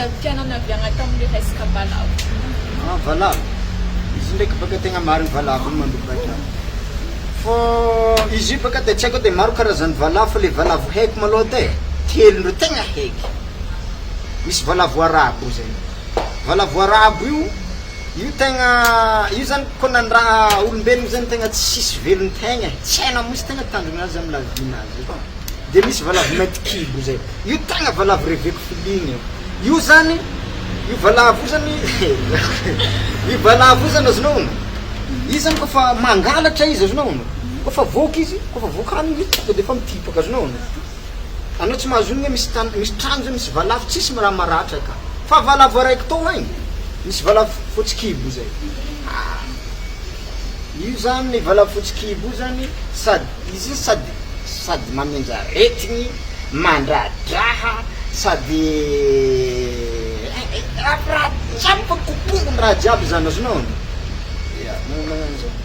zava-piainana avy agnaty amin'ny resaka valavo. Valavo. Izy ndraiky baka tegna marigny valavo mandokatra. Fô izy io baka de tsy haiko de maro karazany valavo fa le valavo haiko malôha de telo ndro tegna haiky. Misy valavo arabo zay. Valavo arabo io tegna io zany koa nandraha olombelogno zany tegna tsisy velony tegna tsy haina misy tegna tanjona azy amin'ny lavinazy. De misy valavo mainty kibo zay. Io tegna valavo reveko filigny io zany io valavo zany io valavo zany azonao ono izy zany kofa mangalatra izy azonao ono kofa voky izy kofa vokany izy tonga de fa mitipaka azonao ono anao tsy mahazo ono misy trano zany misy valavo tsisy raha maratra ka fa valavo araiky tao agny misy valavo fotsikibo zay io zany valavo fotsikibo zany sady izy sady mamenja retigny mandradraha sady raha jiaby fa kopombony raha jiaby zany azonao ono ia magnano zany